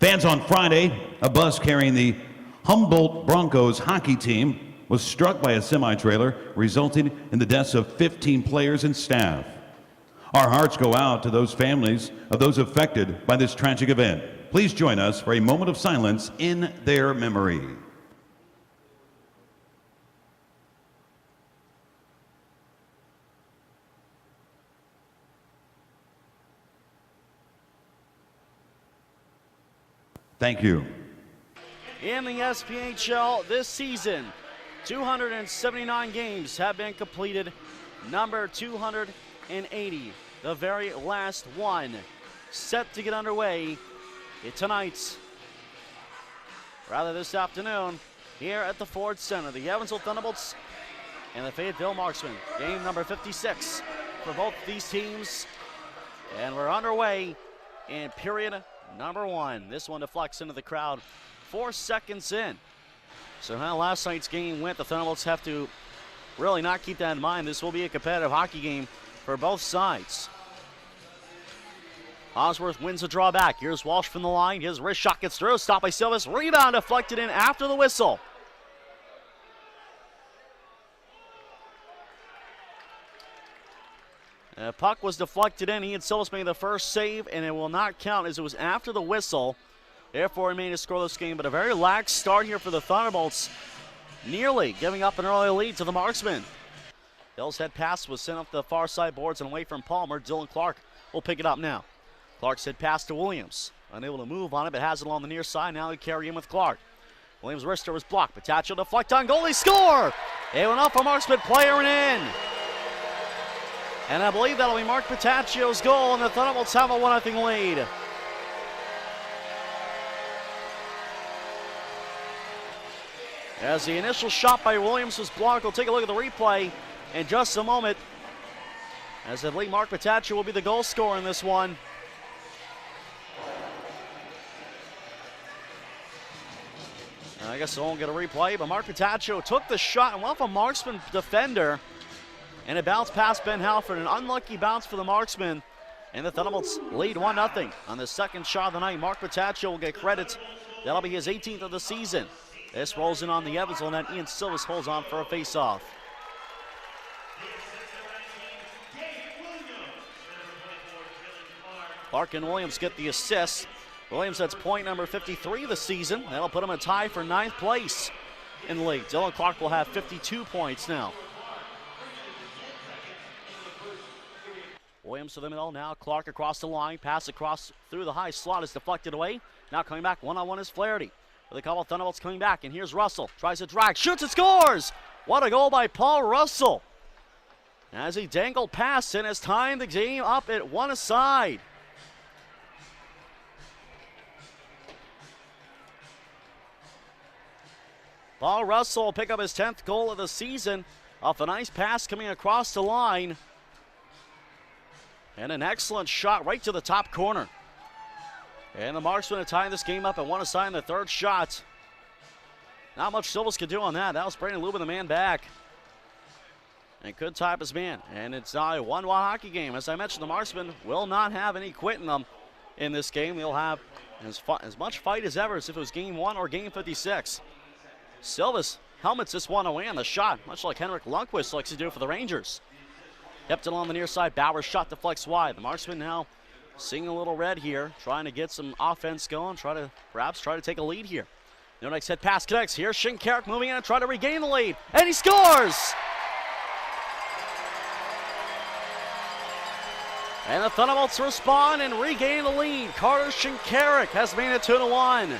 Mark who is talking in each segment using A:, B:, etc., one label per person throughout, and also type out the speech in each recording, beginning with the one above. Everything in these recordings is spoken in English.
A: Fans, on Friday, a bus carrying the Humboldt Broncos hockey team was struck by a semi-trailer, resulting in the deaths of 15 players and staff. Our hearts go out to those families of those affected by this tragic event. Please join us for a moment of silence in their memory. Thank you.
B: In the SPHL this season, 279 games have been completed. Number 280, the very last one, set to get underway tonight's, this afternoon, here at the Ford Center. The Evansville Thunderbolts and the Fayetteville Marksmen. Game number 56 for both these teams. And we're underway in period number one. This one deflects into the crowd 4 seconds in. So how last night's game went, the Thunderbolts have to really not keep that in mind. This will be a competitive hockey game for both sides. Osworth wins the draw back. Here's Walsh from the line. His wrist shot gets through. Stopped by Silvis. Rebound deflected in after the whistle. The puck was deflected in. Ian Silvis made the first save, and it will not count as it was after the whistle. Therefore, remained a scoreless game, but a very lax start here for the Thunderbolts, nearly giving up an early lead to the Marksmen. Bill's head pass was sent up the far side boards and away from Palmer. Dylan Clark will pick it up now. Clark's head pass to Williams. Unable to move on it, but has it along the near side. Now he carry in with Clark. Williams' wrister was blocked. Pataccio deflect on goal. He score! It went off a Marksman player and in. And I believe that'll be Mark Pataccio's goal, and the Thunderbolts have a 1-0 lead. As the initial shot by Williams was blocked, we'll take a look at the replay in just a moment. As I believe Mark Pataccio will be the goal scorer in this one. I guess I won't get a replay, but Mark Pataccio took the shot and went off a Marksman defender. And it bounced past Ben Halford. An unlucky bounce for the Marksmen. And the Thunderbolts lead 1-0 on the second shot of the night. Mark Pataccio will get credit. That'll be his 18th of the season. This rolls in on the Evansville net. Ian Silvis holds on for a face-off. Clark and Williams get the assist. Williams, that's point number 53 of the season. That'll put him in a tie for 9th place in the league. Dylan Clark will have 52 points now. Williams to the middle, now Clark across the line, pass across through the high slot is deflected away. Now coming back, one-on-one is Flaherty. With a couple of Thunderbolts coming back, and here's Russell. Tries to drag, shoots and scores! What a goal by Paul Russell. As he dangled past and has timed the game up at 1 aside. Paul Russell will pick up his 10th goal of the season off a nice pass coming across the line. And an excellent shot right to the top corner. And the Marksmen are tying this game up at 1 aside in the third shot. Not much Silvis could do on that. That was Brandon Lubin, the man back. And could tie up his man. And it's now a 1-1 hockey game. As I mentioned, the Marksmen will not have any quit in them in this game. They'll have as much fight as ever as if it was game 1 or game 56. Silvis helmets this one away on the shot, much like Henrik Lundqvist likes to do for the Rangers. Kept it on the near side. Bauer's shot deflects wide. The Marksmen now seeing a little red here, trying to get some offense going, perhaps try to take a lead here. Their next head pass connects. Here, Shinkaruk moving in and trying to regain the lead, and he scores! And the Thunderbolts respond and regain the lead. Carter Shinkaruk has made it 2-1.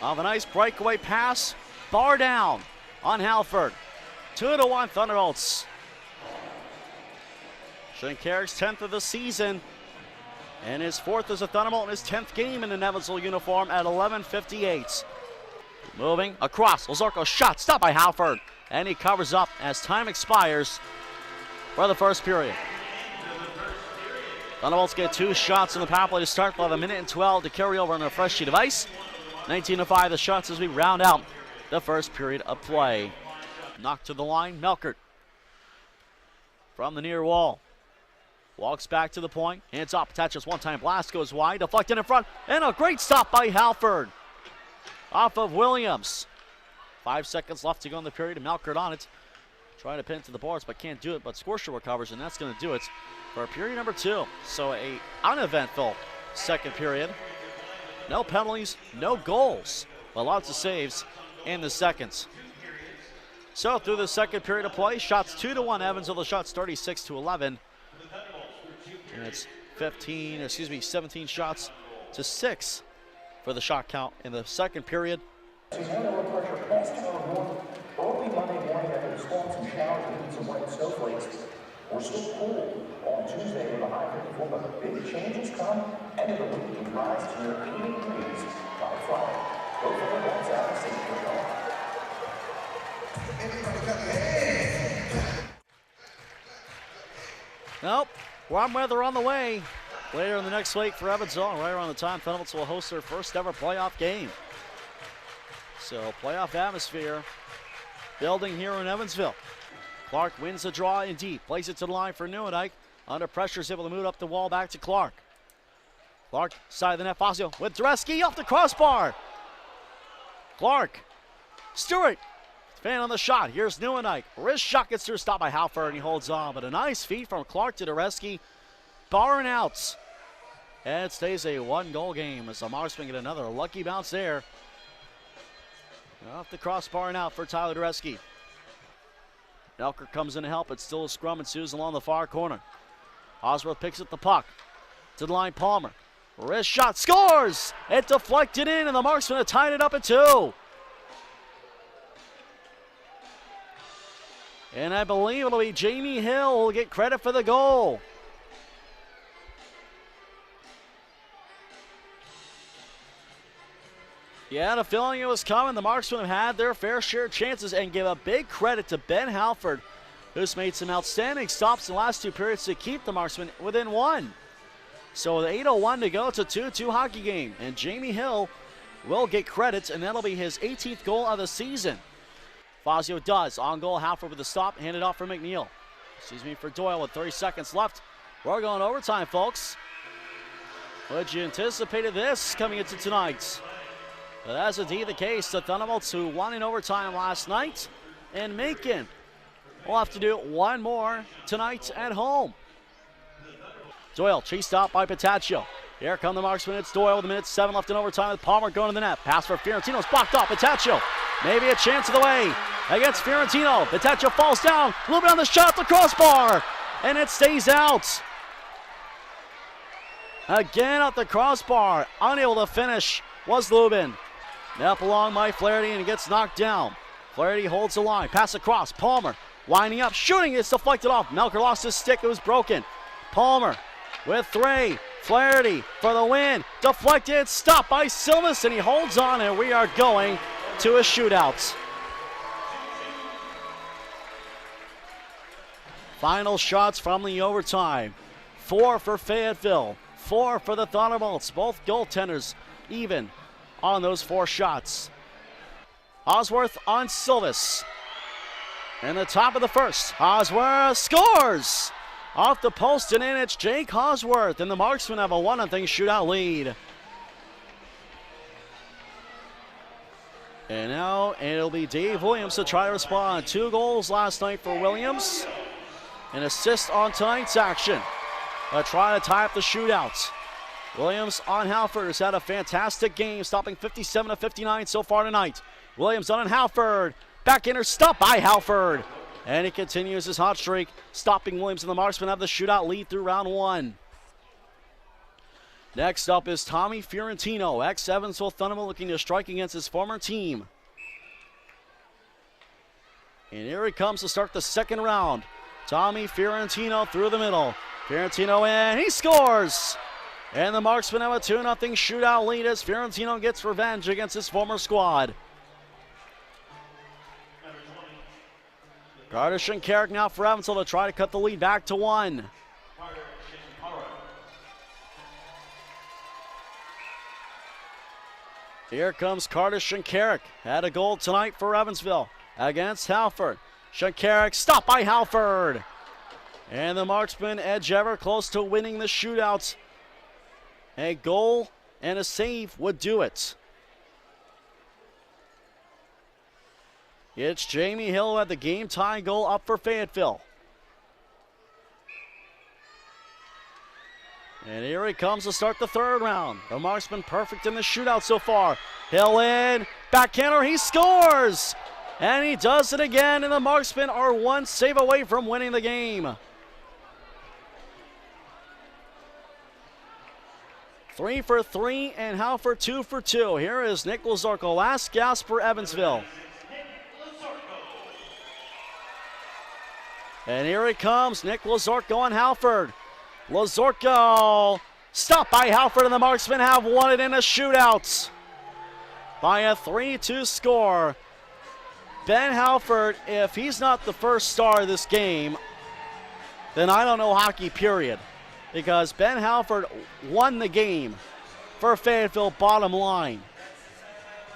B: Of a nice breakaway pass, bar down on Halford. 2-1 Thunderbolts. Shinkaruk's 10th of the season and his 4th as a Thunderbolt in his 10th game in an Evansville uniform at 11:58. Moving across, Lazarko's shot stopped by Halford, and he covers up as time expires for the first period. Thunderbolts get 2 shots in the power play to start, by the minute and 12 to carry over on a fresh sheet of ice. 19-5 the shots as we round out the first period of play. Knocked to the line, Melkert from the near wall. Walks back to the point, hands off, attaches one-time blast, goes wide, deflected in front, and a great stop by Halford. Off of Williams. 5 seconds left to go in the period, and Melkert on it. Trying to pin it to the boards, but can't do it, but Scorsha recovers, and that's going to do it for period number 2. So a uneventful second period. No penalties, no goals, but lots of saves in the seconds. So through the second period of play, shots 2-1 Evansville, the shots 36-11. And it's 17 shots to 6 for the shot count in the second period.
C: Early Monday morning after the storms and showers and some wet snowflakes. We're still cool on Tuesday with a high 54, but big changes come. End of the week can rise to near 80 degrees by Friday. Go for the bones out and see
B: Nope, warm weather on the way. Later in the next week for Evansville, right around the time Thunderbolts will host their first ever playoff game. So playoff atmosphere building here in Evansville. Clark wins the draw in deep, plays it to the line for Neuendijk. Under pressure is able to move up the wall back to Clark. Clark, side of the net, Fazio with Dreski off the crossbar. Clark, Stewart, fan on the shot. Here's Neuendijk. Wrist shot gets through, stop by Halford, and he holds on. But a nice feed from Clark to Dreski. Barring out. And it stays a one-goal game as the Marksmen get another lucky bounce there. Off the crossbar and out for Tyler Dreski. Melkert comes in to help. It's still a scrum ensues along the far corner. Osworth picks up the puck. To the line, Palmer. Wrist shot, scores! It deflected in, and the Marksmen have tied it up at 2. And I believe it'll be Jamie Hill who will get credit for the goal. Yeah, the feeling it was coming. The Marksmen have had their fair share of chances, and give a big credit to Ben Halford, who's made some outstanding stops in the last 2 periods to keep the Marksmen within 1. So with 8:01 to go, it's a 2-2 hockey game, and Jamie Hill will get credit, and that'll be his 18th goal of the season. Fazio does. On goal, Halford with the stop, handed off for McNeil. For Doyle with 30 seconds left. We're going overtime, folks. Would you anticipated this coming into tonight? But that's indeed the case. The Thunderbolts, who won in overtime last night, and Macon will have to do one more tonight at home. Doyle chased out by Petaccio. Here come the Marksmen. It's Doyle with 1:07 left in overtime with Palmer going to the net. Pass for Fiorentino's blocked off. Petaccio, maybe a chance of the way against Fiorentino. Petaccio falls down. A little bit on the shot, the crossbar, and it stays out. Again at the crossbar. Unable to finish was Lubin. Up along by Flaherty, and he gets knocked down. Flaherty holds the line. Pass across. Palmer winding up. Shooting. It's deflected off. Melkert lost his stick. It was broken. Palmer with 3. Flaherty for the win. Deflected. Stopped by Silvis, and he holds on, and we are going to a shootout. Final shots from the overtime. 4 for Fayetteville. 4 for the Thunderbolts. Both goaltenders even on those 4 shots. Osworth on Silvis. In the top of the first, Osworth scores! Off the post and in, it's Jake Osworth, and the Marksmen have a 1-0 shootout lead. And now it'll be Dave Williams to try to respond. 2 goals last night for Williams. An assist on tonight's action. Try to tie up the shootout. Williams on Halford has had a fantastic game, stopping 57-59 so far tonight. Williams on Halford. Backhander stopped by Halford. And he continues his hot streak, stopping Williams, and the Marksmen have the shootout lead through round 1. Next up is Tommy Fiorentino, ex-Evansville Thunderbolt, looking to strike against his former team. And here he comes to start the second round. Tommy Fiorentino through the middle. Fiorentino in, he scores! And the Marksmen have a 2-0 shootout lead as Fiorentino gets revenge against his former squad. Carter Shinkarik now for Evansville to try to cut the lead back to 1. Here comes Carter Shinkarik. Had a goal tonight for Evansville against Halford. Shinkarik stopped by Halford. And the Marksmen edge ever close to winning the shootout. A goal and a save would do it. It's Jamie Hill at the game-tying goal up for Fayetteville. And here he comes to start the third round. The Marksman perfect in the shootout so far. Hill in, backhander, he scores! And he does it again, and the Marksmen are one save away from winning the game. 3 for 3, and Halford 2 for 2. Here is Nick Lazarko, last gasp for Evansville. And here it comes, Nick Lazarko on Halford. Lazarko, stopped by Halford, and the Marksmen have won it in a shootout by a 3-2 score. Ben Halford, if he's not the first star of this game, then I don't know hockey, period. Because Ben Halford won the game for Fayetteville, bottom line.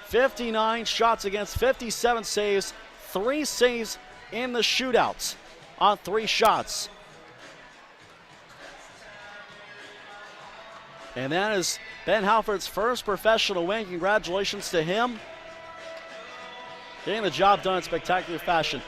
B: 59 shots against 57 saves, 3 saves in the shootouts on 3 shots. And that is Ben Halford's first professional win. Congratulations to him. Getting the job done in spectacular fashion.